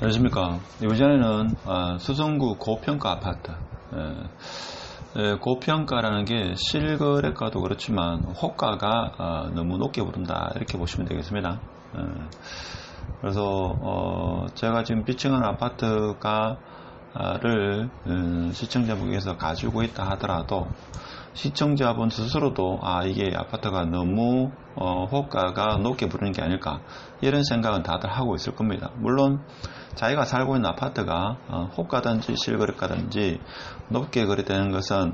안녕하십니까. 요전에는 수성구 고평가 아파트, 고평가라는 게 실거래가도 그렇지만 호가가 너무 높게 오른다 이렇게 보시면 되겠습니다. 그래서 제가 지금 피칭한 아파트가를 시청자분께서 가지고 있다 하더라도 시청자분 스스로도 이게 아파트가 너무 호가가 높게 부르는 게 아닐까 이런 생각은 다들 하고 있을 겁니다. 물론 자기가 살고 있는 아파트가 호가든지 실거래가든지 높게 거래되는 것은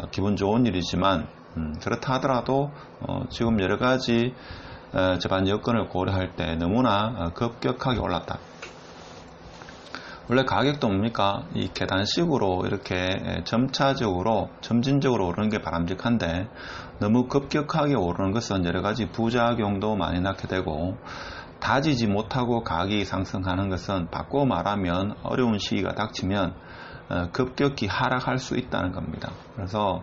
기분 좋은 일이지만 그렇다 하더라도 지금 여러가지 재반 여건을 고려할 때 너무나 급격하게 올랐다. 원래 가격도 뭡니까? 이 계단식으로 이렇게 점진적으로 오르는 게 바람직한데 너무 급격하게 오르는 것은 여러가지 부작용도 많이 낳게 되고 다지지 못하고 가격이 상승하는 것은 바꿔 말하면 어려운 시기가 닥치면 급격히 하락할 수 있다는 겁니다. 그래서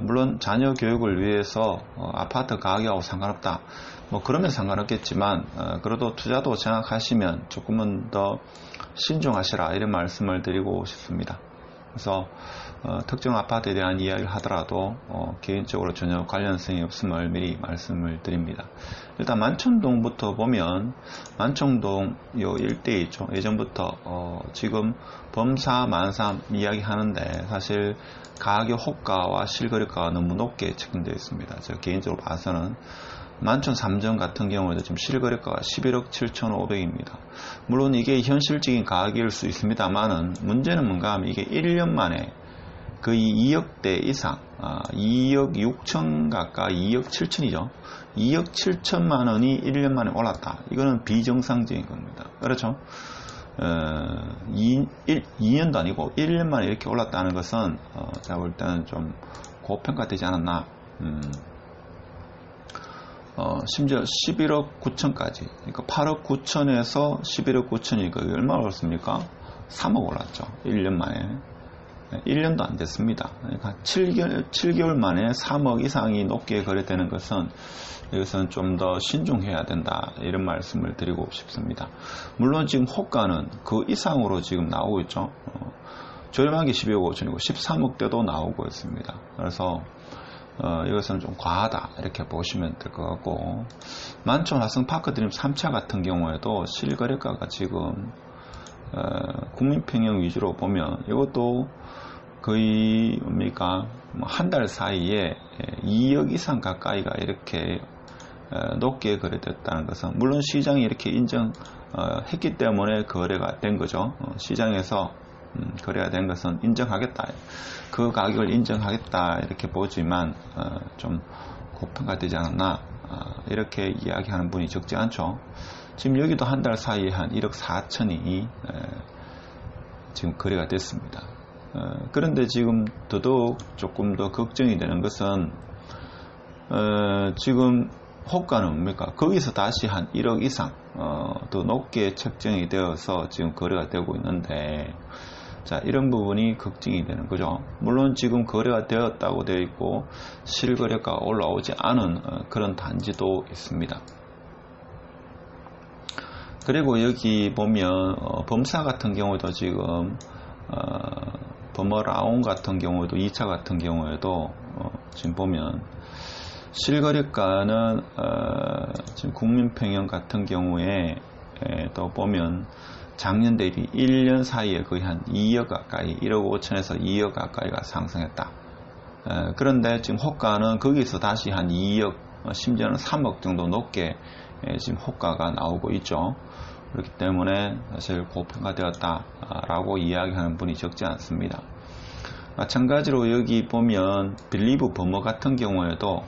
물론 자녀 교육을 위해서 아파트 가격하고 상관없다. 그러면 상관없겠지만 그래도 투자도 생각하시면 조금은 더 신중하시라 이런 말씀을 드리고 싶습니다. 그래서 특정 아파트에 대한 이야기를 하더라도 개인적으로 전혀 관련성이 없음을 미리 말씀을 드립니다. 일단 만촌동부터 보면 만촌동 요 일대에 있죠. 예전부터 지금 범사 만삼 이야기 하는데 사실 가격 호가와 실거래가가 너무 높게 책정되어 있습니다. 제가 개인적으로 봐서는 만촌 3정 같은 경우에도 지금 실거래가가 11억 7,500입니다. 물론 이게 현실적인 가격일 수 있습니다만은 문제는 뭔가 하면 이게 1년 만에 거의 2억대 이상, 2억 6천 가까이 2억 7천이죠. 2억 7천만 원이 1년 만에 올랐다. 이거는 비정상적인 겁니다. 그렇죠? 2년도 아니고 1년 만에 이렇게 올랐다는 것은 제가 볼 때는 좀 고평가되지 않았나. 심지어 11억 9천까지, 그러니까 8억 9천에서 11억 9천이니까 얼마나 올랐습니까? 3억 올랐죠. 1년 만에. 1년도 안 됐습니다. 그러니까 7개월 만에 3억 이상이 높게 거래되는 것은 이것은 좀 더 신중해야 된다 이런 말씀을 드리고 싶습니다. 물론 지금 호가는 그 이상으로 지금 나오고 있죠. 저렴한 게 12억 5천이고 13억대도 나오고 있습니다. 그래서 이것은 좀 과하다 이렇게 보시면 될 것 같고, 만촌 화성파크드림 3차 같은 경우에도 실거래가가 지금 국민평형 위주로 보면 이것도 거의 뭡니까 한 달 사이에 2억 이상 가까이가 이렇게 높게 거래됐다는 것은 물론 시장이 이렇게 인정했기 때문에 거래가 된 거죠. 시장에서 거래가 된 것은 인정하겠다, 그 가격을 인정하겠다 이렇게 보지만 좀 고평가되지 않았나 이렇게 이야기하는 분이 적지 않죠. 지금 여기도 한 달 사이에 한 1억 4천이 지금 거래가 됐습니다. 그런데 지금 더더욱 조금 더 걱정이 되는 것은 지금 호가는 뭡니까? 거기서 다시 한 1억 이상 더 높게 책정이 되어서 지금 거래가 되고 있는데, 자, 이런 부분이 걱정이 되는 거죠. 물론 지금 거래가 되었다고 되어 있고 실거래가가 올라오지 않은 그런 단지도 있습니다. 그리고 여기 보면 범사 같은 경우도 지금 범어라운 같은 경우에도 2차 같은 경우에도 지금 보면 실거래가는 지금 국민평형 같은 경우에 또 보면 작년 대비 1년 사이에 거의 한 2억 가까이 1억 5천에서 2억 가까이가 상승했다. 그런데 지금 호가는 거기서 다시 한 2억 심지어는 3억 정도 높게 지금 호가가 나오고 있죠. 그렇기 때문에 사실 고평가되었다라고 이야기하는 분이 적지 않습니다. 마찬가지로 여기 보면 빌리브 범어 같은 경우에도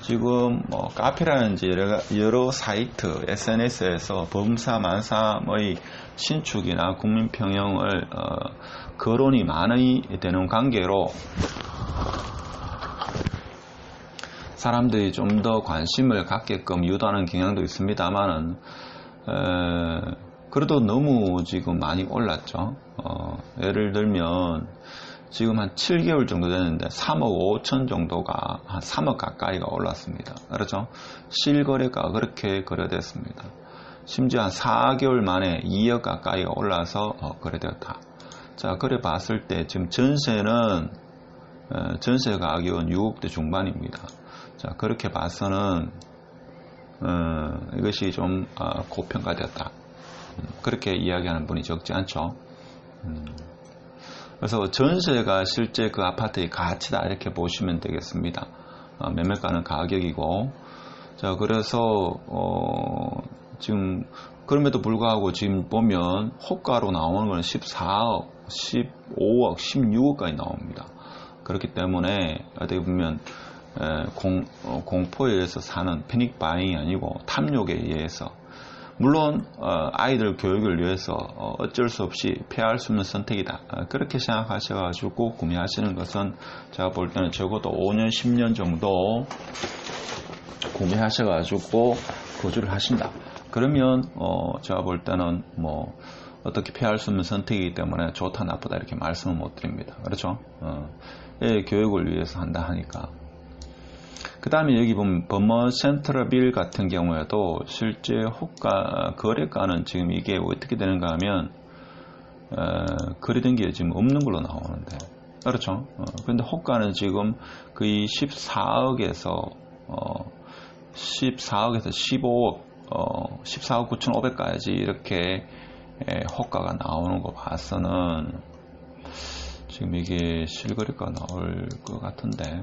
지금 카페라든지 여러 사이트 SNS에서 범사 만삼의 신축이나 국민평형을 거론이 많이 되는 관계로 사람들이 좀 더 관심을 갖게끔 유도하는 경향도 있습니다만은 그래도 너무 지금 많이 올랐죠. 예를 들면 지금 한 7개월 정도 됐는데 3억 5천 정도가 한 3억 가까이가 올랐습니다. 그렇죠? 실거래가 그렇게 거래됐습니다. 심지어 한 4개월 만에 2억 가까이가 올라서 거래되었다. 자, 그래 봤을 때 지금 전세 가격은 6억대 중반입니다. 자, 그렇게 봐서는 이것이 좀 고평가되었다. 그렇게 이야기하는 분이 적지 않죠. 그래서 전세가 실제 그 아파트의 가치다 이렇게 보시면 되겠습니다. 매매가는 가격이고, 자, 그래서 지금 그럼에도 불구하고 지금 보면 호가로 나오는 건 14억, 15억, 16억까지 나옵니다. 그렇기 때문에 어떻게 보면 공포에 의해서 사는 패닉 바잉이 아니고 탐욕에 의해서, 물론 아이들 교육을 위해서 어쩔 수 없이 피할 수 없는 선택이다, 그렇게 생각하셔가지고 구매하시는 것은 제가 볼 때는 적어도 5년 10년 정도 구매하셔가지고 거주를 하신다. 그러면 제가 볼 때는 뭐 어떻게 피할 수 없는 선택이기 때문에 좋다 나쁘다 이렇게 말씀을 못 드립니다. 그렇죠? 교육을 위해서 한다 하니까. 그 다음에 여기 보면 버머 센트럴빌 같은 경우에도 실제 거래가는 지금 이게 어떻게 되는가 하면 거래된 게 지금 없는 걸로 나오는데, 그렇죠? 근데 호가는 지금 거의 14억에서 15억, 14억 9,500까지 이렇게 호가가 나오는 거 봐서는 지금 이게 실거래가 나올 것 같은데,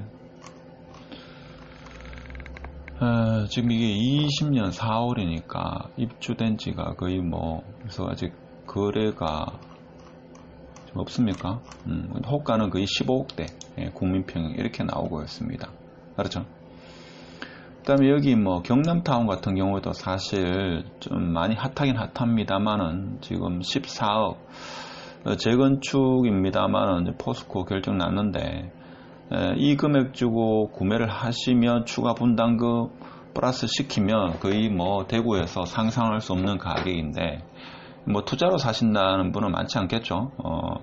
지금 이게 20년 4월이니까 입주된 지가 거의 그래서 아직 거래가 좀 없습니까? 호가는 거의 15억대, 국민평형 이렇게 나오고 있습니다. 그렇죠? 그 다음에 여기 경남타운 같은 경우에도 사실 좀 많이 핫하긴 핫합니다만은 지금 14억, 재건축입니다만은 포스코 결정 났는데, 이 금액 주고 구매를 하시면 추가 분담금 플러스 시키면 거의 대구에서 상상할 수 없는 가격인데, 투자로 사신다는 분은 많지 않겠죠.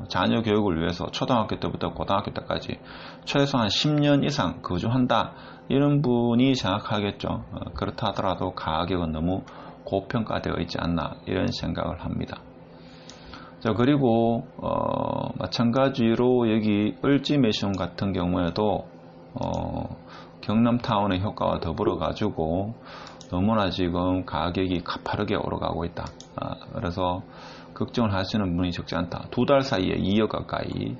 자녀 교육을 위해서 초등학교 때부터 고등학교 때까지 최소한 10년 이상 거주한다, 이런 분이 생각하겠죠. 그렇다 하더라도 가격은 너무 고평가되어 있지 않나, 이런 생각을 합니다. 자, 그리고 마찬가지로 여기 을지매션 같은 경우에도 경남타운의 효과와 더불어 가지고 너무나 지금 가격이 가파르게 오르가고 있다. 그래서 걱정을 하시는 분이 적지 않다. 2달 사이에 2억 가까이,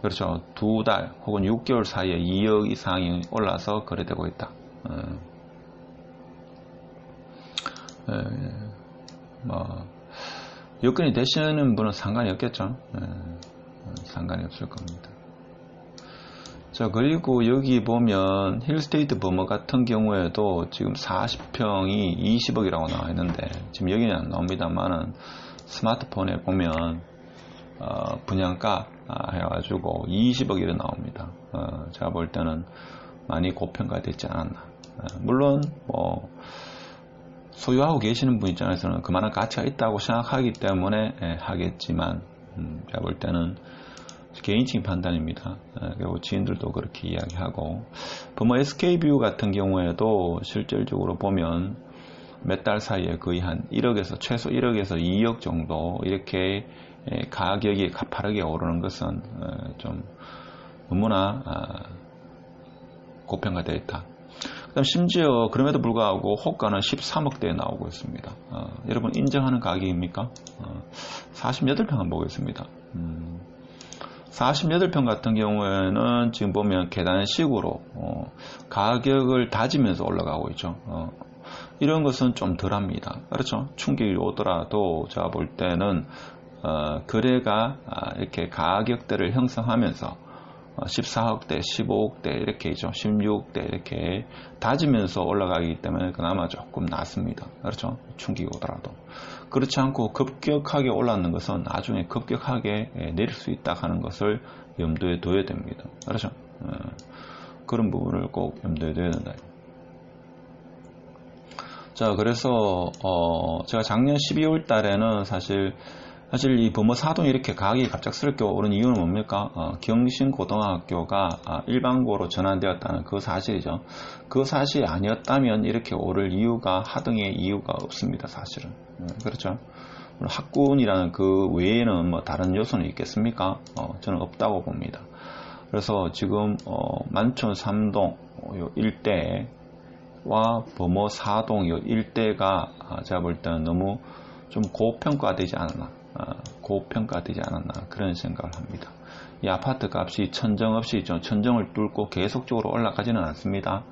그렇죠, 2달 혹은 6개월 사이에 2억 이상이 올라서 거래되고 있다. 여건이 되시는 분은 상관이 없겠죠. 상관이 없을 겁니다. 자, 그리고 여기 보면 힐스테이트 버머 같은 경우에도 지금 40평이 20억이라고 나와 있는데, 지금 여기는 안 나옵니다만은 스마트폰에 보면 분양가 해가지고 20억이 나옵니다. 제가 볼 때는 많이 고평가되지 않았나. 물론 소유하고 계시는 분 입장에서는 그만한 가치가 있다고 생각하기 때문에 하겠지만, 제가 볼 때는 개인적인 판단입니다. 그리고 지인들도 그렇게 이야기하고, 버머 SK뷰 같은 경우에도 실질적으로 보면 몇 달 사이에 거의 한 1억에서 최소 1억에서 2억 정도 이렇게 가격이 가파르게 오르는 것은 좀 너무나 고평가되어 있다. 그다음 심지어 그럼에도 불구하고 호가는 13억대에 나오고 있습니다. 여러분 인정하는 가격입니까? 48평을 보겠습니다. 48평 같은 경우에는 지금 보면 계단식으로 가격을 다지면서 올라가고 있죠. 이런 것은 좀 덜합니다. 그렇죠? 충격이 오더라도 제가 볼 때는 거래가 이렇게 가격대를 형성하면서 14억대, 15억대 이렇게 있죠. 16억대 이렇게 다지면서 올라가기 때문에 그나마 조금 낫습니다. 그렇죠? 충격이 오더라도. 그렇지 않고 급격하게 올랐는 것은 나중에 급격하게 내릴 수 있다 하는 것을 염두에 둬야 됩니다. 그렇죠? 그런 부분을 꼭 염두에 둬야 된다. 자, 그래서 제가 작년 12월 달에는 사실 사실 이 범어사동이 이렇게 가격이 갑작스럽게 오른 이유는 뭡니까? 경신고등학교가 일반고로 전환되었다는 그 사실이죠. 그 사실이 아니었다면 이렇게 오를 이유가, 하등의 이유가 없습니다. 사실은. 그렇죠. 학군이라는 그 외에는 뭐 다른 요소는 있겠습니까? 저는 없다고 봅니다. 그래서 지금 만촌 3동 요 일대와 범어 4동 요 일대가 제가 볼 때는 너무 좀 고평가되지 않았나, 그런 생각을 합니다. 이 아파트 값이 천정 없이 천정을 뚫고 계속적으로 올라가지는 않습니다.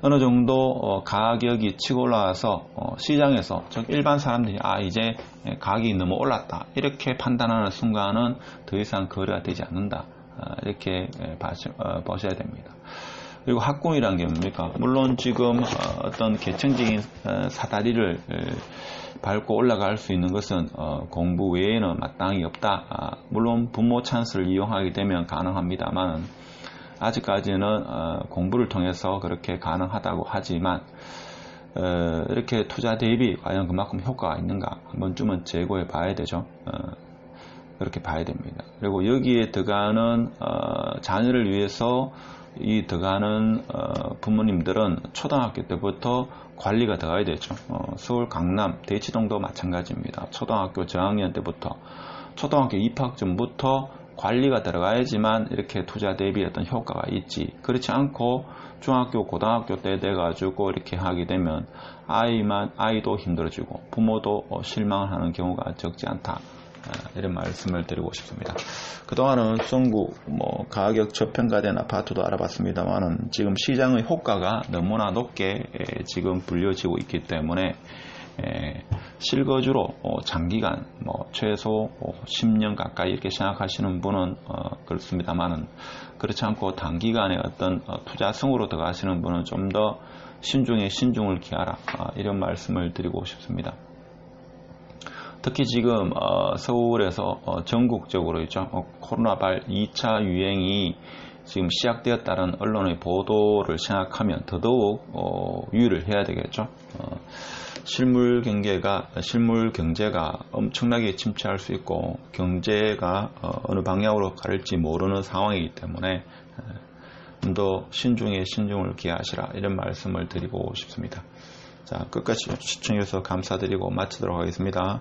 어느 정도 가격이 치고 올라와서 시장에서, 즉 일반 사람들이 이제 가격이 너무 올랐다 이렇게 판단하는 순간은 더 이상 거래가 되지 않는다, 이렇게 보셔야 됩니다. 그리고 학군이란 게 뭡니까? 물론 지금 어떤 계층적인 사다리를 밟고 올라갈 수 있는 것은 공부 외에는 마땅히 없다. 물론 부모 찬스를 이용하게 되면 가능합니다만 아직까지는 공부를 통해서 그렇게 가능하다고 하지만 이렇게 투자 대비 과연 그만큼 효과가 있는가 한 번쯤은 재고해 봐야 되죠. 그렇게 봐야 됩니다. 그리고 여기에 들어가는 자녀를 위해서 이 들어가는 부모님들은 초등학교 때부터 관리가 들어가야 되죠. 서울 강남 대치동도 마찬가지입니다. 초등학교 저학년 때부터, 초등학교 입학 전부터 관리가 들어가야지만 이렇게 투자 대비 어떤 효과가 있지. 그렇지 않고 중학교 고등학교 때 돼가지고 이렇게 하게 되면 아이도 힘들어지고 부모도 실망을 하는 경우가 적지 않다, 이런 말씀을 드리고 싶습니다. 그동안은 송구 가격 저평가된 아파트도 알아봤습니다만은 지금 시장의 호가가 너무나 높게 지금 불려지고 있기 때문에 실거주로 장기간 최소 10년 가까이 이렇게 생각하시는 분은 그렇습니다만은 그렇지 않고 단기간에 어떤 투자성으로 들어가시는 분은 좀 더 신중을 기하라, 이런 말씀을 드리고 싶습니다. 특히 지금 서울에서 전국적으로 있죠, 코로나19 2차 유행이 지금 시작되었다는 언론의 보도를 생각하면 더더욱 유의를 해야 되겠죠. 실물 경제가 엄청나게 침체할 수 있고 경제가 어느 방향으로 갈지 모르는 상황이기 때문에 좀 더 신중을 기하시라, 이런 말씀을 드리고 싶습니다. 자, 끝까지 시청해 주셔서 감사드리고 마치도록 하겠습니다.